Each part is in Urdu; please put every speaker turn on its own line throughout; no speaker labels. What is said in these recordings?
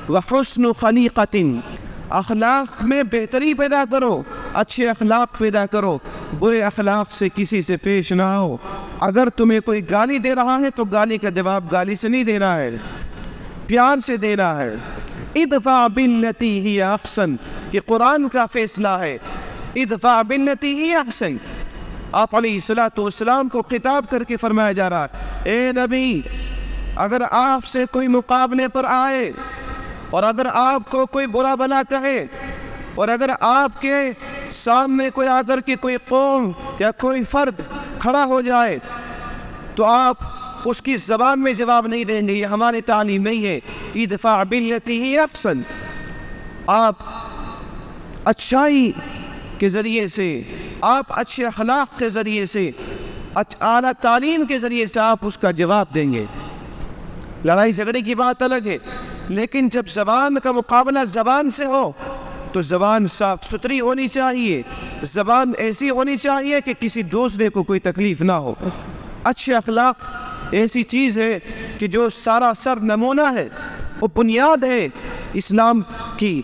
وحسن خلیقۃ، اخلاق میں بہتری پیدا کرو، اچھے اخلاق پیدا کرو، برے اخلاق سے کسی سے پیش نہ آؤ۔ اگر تمہیں کوئی گالی دے رہا ہے تو گالی کا جواب گالی سے نہیں دینا ہے، پیار سے دینا ہے۔ ادفع باللتی ہی احسن، یہ قرآن کا فیصلہ ہے۔ ادفع باللتی ہی احسن، آپ علیہ الصلوۃ والسلام کو خطاب کر کے فرمایا جا رہا ہے، اے نبی، اگر آپ سے کوئی مقابلے پر آئے اور اگر آپ کو کوئی برا بلا کہے اور اگر آپ کے سامنے کوئی آ کر کے کوئی قوم یا کوئی فرد کھڑا ہو جائے تو آپ اس کی زبان میں جواب نہیں دیں گے، یہ ہماری تعلیم نہیں ہے۔ ادفع باللتی ہی احسن، آپ اچھائی کے ذریعے سے، آپ اچھے اخلاق کے ذریعے سے، اعلیٰ تعلیم کے ذریعے سے آپ اس کا جواب دیں گے۔ لڑائی جھگڑے کی بات الگ ہے، لیکن جب زبان کا مقابلہ زبان سے ہو تو زبان صاف ستھری ہونی چاہیے، زبان ایسی ہونی چاہیے کہ کسی دوسرے کو کوئی تکلیف نہ ہو۔ اچھے اخلاق ایسی چیز ہے کہ جو سارا سر نمونہ ہے، وہ بنیاد ہے اسلام کی،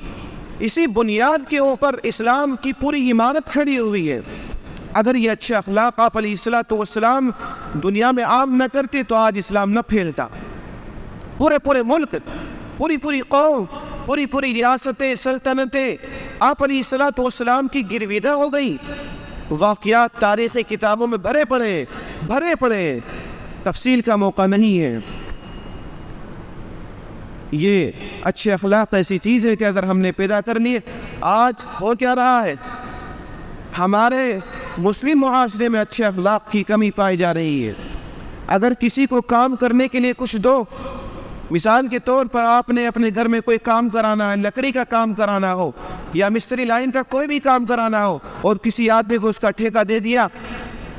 اسی بنیاد کے اوپر اسلام کی پوری عمارت کھڑی ہوئی ہے۔ اگر یہ اچھے اخلاق آپ علیہ الصلوۃ والسلام دنیا میں عام نہ کرتے تو آج اسلام نہ پھیلتا۔ پورے ملک، پوری قوم، پوری ریاستیں، سلطنتیں آپ علیہ الصلوۃ والسلام کی گرویدہ ہو گئی۔ واقعات تاریخی کتابوں میں بھرے پڑے، تفصیل کا موقع نہیں ہے۔ یہ اچھے اخلاق ایسی چیز ہے کہ اگر ہم نے پیدا کر لیے، آج ہو کیا رہا ہے، ہمارے مسلم معاشرے میں اچھے اخلاق کی کمی پائی جا رہی ہے۔ اگر کسی کو کام کرنے کے لیے کچھ دو، مثال کے طور پر آپ نے اپنے گھر میں کوئی کام کرانا ہے، لکڑی کا کام کرانا ہو یا مستری لائن کا کوئی بھی کام کرانا ہو، اور کسی آدمی کو اس کا ٹھیکہ دے دیا،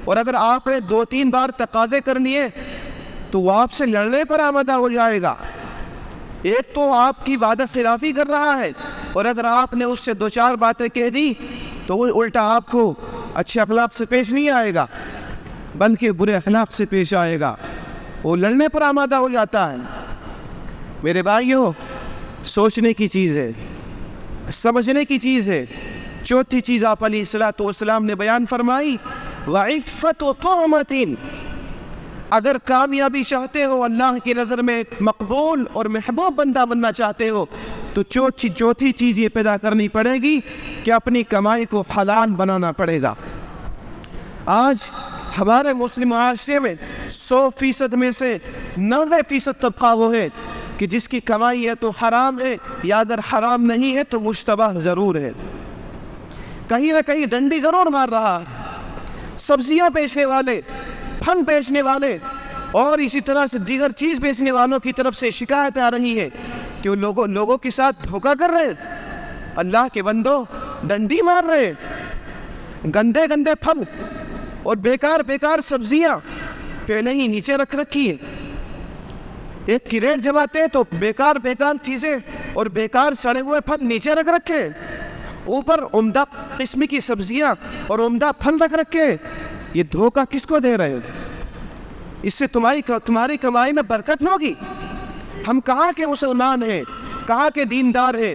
اور اگر آپ نے 2-3 بار تقاضے کر لیے تو وہ آپ سے لڑنے پر آمادہ ہو جائے گا۔ ایک تو آپ کی وعدہ خلافی کر رہا ہے، اور اگر آپ نے اس سے 2-4 باتیں کہہ دی تو وہ الٹا آپ کو اچھے اخلاق سے پیش نہیں آئے گا بلکہ برے اخلاق سے پیش آئے گا، وہ لڑنے پر آمادہ ہو جاتا ہے۔ میرے بھائیوں، سوچنے کی چیز ہے، سمجھنے کی چیز ہے۔ چوتھی چیز آپ علیہ الصلوۃ والسلام نے بیان فرمائی، وعفت طعمۃ، اگر کامیابی چاہتے ہو، اللہ کی نظر میں مقبول اور محبوب بندہ بننا چاہتے ہو، تو چوتھی چیز یہ پیدا کرنی پڑے گی کہ اپنی کمائی کو حلال بنانا پڑے گا۔ آج ہمارے مسلم معاشرے میں 100% میں سے 90% طبقہ وہ ہے کہ جس کی کمائی ہے تو حرام ہے، یا اگر حرام نہیں ہے تو مشتبہ ضرور ہے، کہیں نہ کہیں ڈنڈی ضرور مار رہا ہے۔ سبزیاں بیچنے والے، پھل بیچنے والے اور اسی طرح سے دیگر چیز بیچنے والوں کی طرف سے شکایت آ رہی ہے کہ وہ لوگوں کے ساتھ دھوکہ کر رہے ہیں۔ اللہ کے بندو، ڈنڈی مار رہے، گندے پھل اور بیکار سبزیاں پہلے ہی نیچے رکھ رکھی ہے۔ ایک کریٹ جماتے ہیں تو بیکار چیزیں اور بیکار سڑے ہوئے پھل نیچے رکھ رکھے، اوپر عمدہ قسم کی سبزیاں اور عمدہ پھل رکھ رکھے۔ یہ دھوکہ کس کو دے رہے ہو؟ اس سے تمہاری کمائی میں برکت ہوگی۔ ہم کہاں کے مسلمان ہیں، کہاں کے دیندار ہیں؟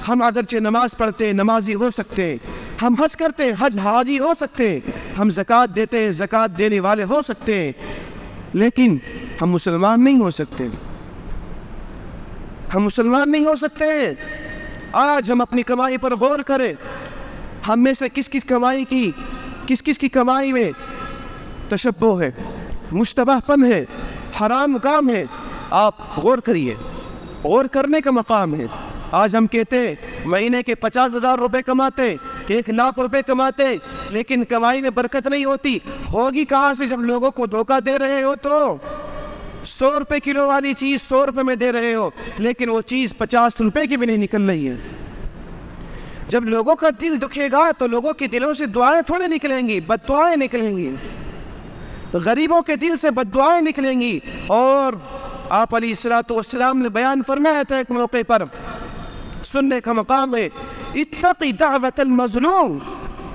ہم اگرچہ نماز پڑھتے ہیں، نمازی ہو سکتے ہیں، ہم حج کرتے ہیں، حج حاجی ہو سکتے ہیں، ہم زکوٰۃ دیتے ہیں، زکوٰۃ دینے والے ہو سکتے ہیں، لیکن ہم مسلمان نہیں ہو سکتے۔ ہم مسلمان نہیں ہو سکتے ہیں۔ آج ہم اپنی کمائی پر غور کریں، ہم میں سے کس کی کمائی میں تشبہ ہے، مشتبہ پن ہے، حرام کام ہے۔ آپ غور کریے، غور کرنے کا مقام ہے۔ آج ہم کہتے ہیں مہینے کے 50,000 روپے کماتے، 1,00,000 روپے کماتے، لیکن کمائی میں برکت نہیں ہوگی کہاں سے؟ جب لوگوں کو دھوکہ دے رہے ہو تو 100 روپے کلو والی چیز 100 روپے میں دے رہے ہو، لیکن وہ چیز 50 روپے کی بھی نہیں نکل رہی ہے۔ جب لوگوں کا دل دکھے گا تو لوگوں کے دلوں سے دعائیں تھوڑے نکلیں گی، بد دعائیں نکلیں گی۔ غریبوں کے دل سے بد دعائیں نکلیں گی۔ اور آپ علیہ الصلوۃ والسلام نے بیان فرمایا تھا ایک موقع پر، سننے کا مقام ہے، اتقی دعوت المظلوم،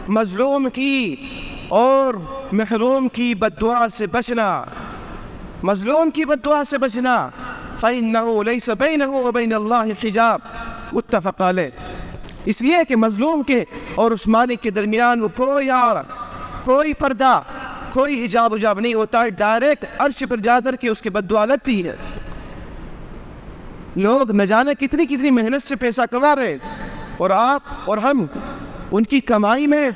مظلوم کی اور محروم کی بد دعا سے بچنا، مظلوم کی بد دعا سے بچنا۔ فإنه ليس بينه وبين الله حجاب متفق علیہ۔ اس لیے کہ مظلوم کے اور اس مالک کے درمیان کوئی پردہ، کوئی حجاب وجاب نہیں ہوتا ہے، ڈائریکٹ عرش پر جا کر کے اس کے بد دعا لگتی ہے۔ لوگ نہ جانے کتنی محنت سے پیسہ کما رہے ہیں، اور آپ اور ہم ان کی کمائی میں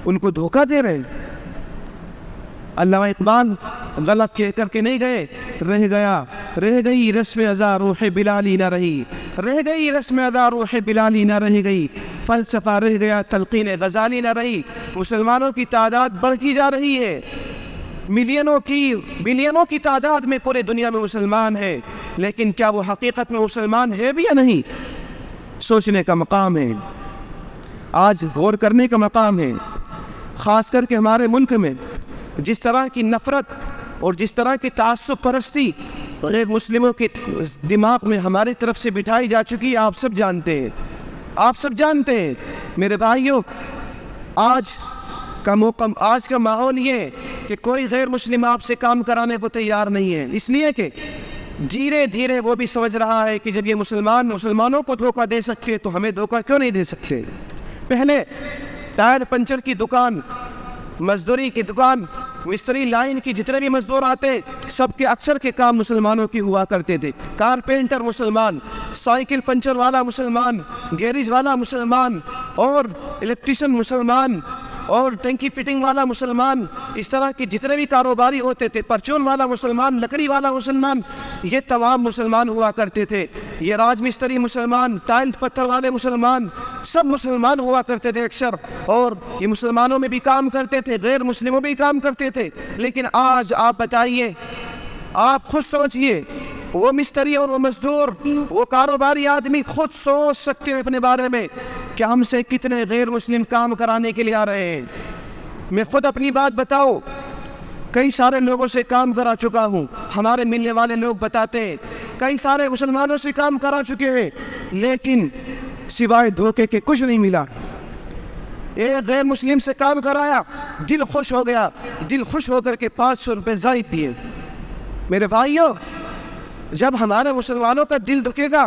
ان کو دھوکہ دے رہے ہیں۔ علامہ اقبال غلط کہہ کر کے نہیں گئے، رہ گئی رسم ادا روح بلالی نہ رہی، رہ گئی رسم ادا روح بلالی نہ رہ گئی، فلسفہ رہ گیا تلقین غزالی نہ رہی۔ مسلمانوں کی تعداد بڑھتی جا رہی ہے، بلینوں کی تعداد میں پورے دنیا میں مسلمان ہے، لیکن کیا وہ حقیقت میں مسلمان ہے بھی یا نہیں؟ سوچنے کا مقام ہے، آج غور کرنے کا مقام ہے۔ خاص کر کے ہمارے ملک میں جس طرح کی نفرت اور جس طرح کی تعصب پرستی غیر مسلموں کے دماغ میں ہماری طرف سے بٹھائی جا چکی ہے، آپ سب جانتے ہیں میرے بھائیوں۔ آج کا ماحول یہ ہے کہ کوئی غیر مسلم آپ سے کام کرانے کو تیار نہیں ہے، اس لیے کہ دھیرے دھیرے وہ بھی سمجھ رہا ہے کہ جب یہ مسلمانوں کو دھوکہ دے سکتے تو ہمیں دھوکہ کیوں نہیں دے سکتے۔ پہلے ٹائر پنچر کی دکان، مزدوری کی دکان، مستری لائن کی جتنے بھی مزدور آتے سب کے اکثر کے کام مسلمانوں کی ہوا کرتے تھے۔ کارپینٹر مسلمان، سائیکل پنچر والا مسلمان، گیریج والا مسلمان، اور الیکٹریشین مسلمان، اور ٹینکی فٹنگ والا مسلمان، اس طرح کے جتنے بھی کاروباری ہوتے تھے، پرچون والا مسلمان، لکڑی والا مسلمان، یہ تمام مسلمان ہوا کرتے تھے۔ یہ راج مستری مسلمان، ٹائلز پتھر والے مسلمان، سب مسلمان ہوا کرتے تھے اکثر، اور یہ مسلمانوں میں بھی کام کرتے تھے، غیر مسلموں بھی کام کرتے تھے۔ لیکن آج آپ بتائیے، آپ خود سوچئے، وہ مستری اور وہ مزدور، وہ کاروباری آدمی خود سوچ سکتے ہیں اپنے بارے میں کہ ہم سے کتنے غیر مسلم کام کرانے کے لیے آ رہے ہیں۔ میں خود اپنی بات بتاؤں، کئی سارے لوگوں سے کام کرا چکا ہوں، ہمارے ملنے والے لوگ بتاتے ہیں کئی سارے مسلمانوں سے کام کرا چکے ہیں، لیکن سوائے دھوکے کے کچھ نہیں ملا۔ ایک غیر مسلم سے کام کرایا، دل خوش ہو گیا، دل خوش ہو کر کے 500 روپے زائد دیے۔ میرے بھائیوں، جب ہمارے مسلمانوں کا دل دکھے گا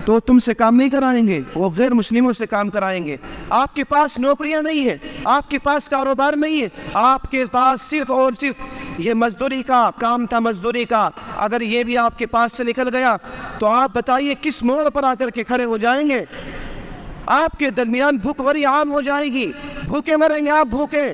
تو تم سے کام نہیں کرائیں گے، وہ غیر مسلموں سے کام کرائیں گے۔ آپ کے پاس نوکریاں نہیں ہیں، آپ کے پاس کاروبار نہیں ہے، آپ کے پاس صرف اور صرف یہ مزدوری کا کام تھا، مزدوری کا۔ اگر یہ بھی آپ کے پاس سے نکل گیا تو آپ بتائیے کس موڑ پر آ کر کے کھڑے ہو جائیں گے؟ آپ کے درمیان بھوک بری عام ہو جائے گی، بھوکے مریں گے آپ، بھوکے،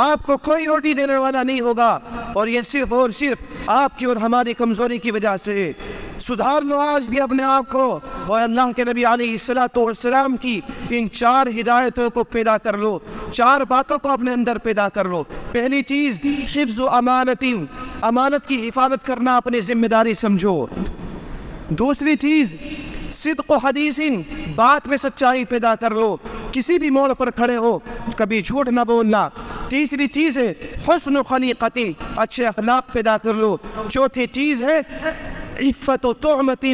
آپ کو کوئی روٹی دینے والا نہیں ہوگا، اور یہ صرف اور صرف آپ کی اور ہماری کمزوری کی وجہ سے۔ سدھار لو آج بھی اپنے آپ کو، اور اللہ کے نبی علیہ السلام کی ان 4 ہدایتوں کو پیدا کر لو، 4 باتوں کو اپنے اندر پیدا کر لو۔ پہلی چیز حفظ و امانت کی حفاظت کرنا اپنی ذمہ داری سمجھو۔ دوسری چیز صدق و حدیث، بات میں سچائی پیدا کر لو، کسی بھی موڑ پر کھڑے ہو کبھی جھوٹ نہ بولنا۔ تیسری چیز ہے حسن و خلیقت، اچھے اخلاق پیدا کر لو۔ چوتھی چیز ہے عفت و طعمت،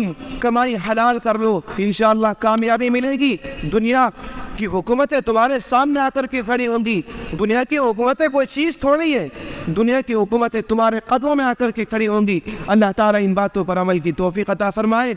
کمائی حلال کر لو، انشاءاللہ کامیابی ملے گی۔ دنیا کی حکومتیں تمہارے سامنے آ کر کے کھڑی ہوں گی، دنیا کی حکومتیں کوئی چیز تھوڑی ہے، دنیا کی حکومتیں تمہارے قدموں میں آ کر کے کھڑی ہوں گی۔ اللہ تعالیٰ ان باتوں پر عمل کی توفیق عطا فرمائے۔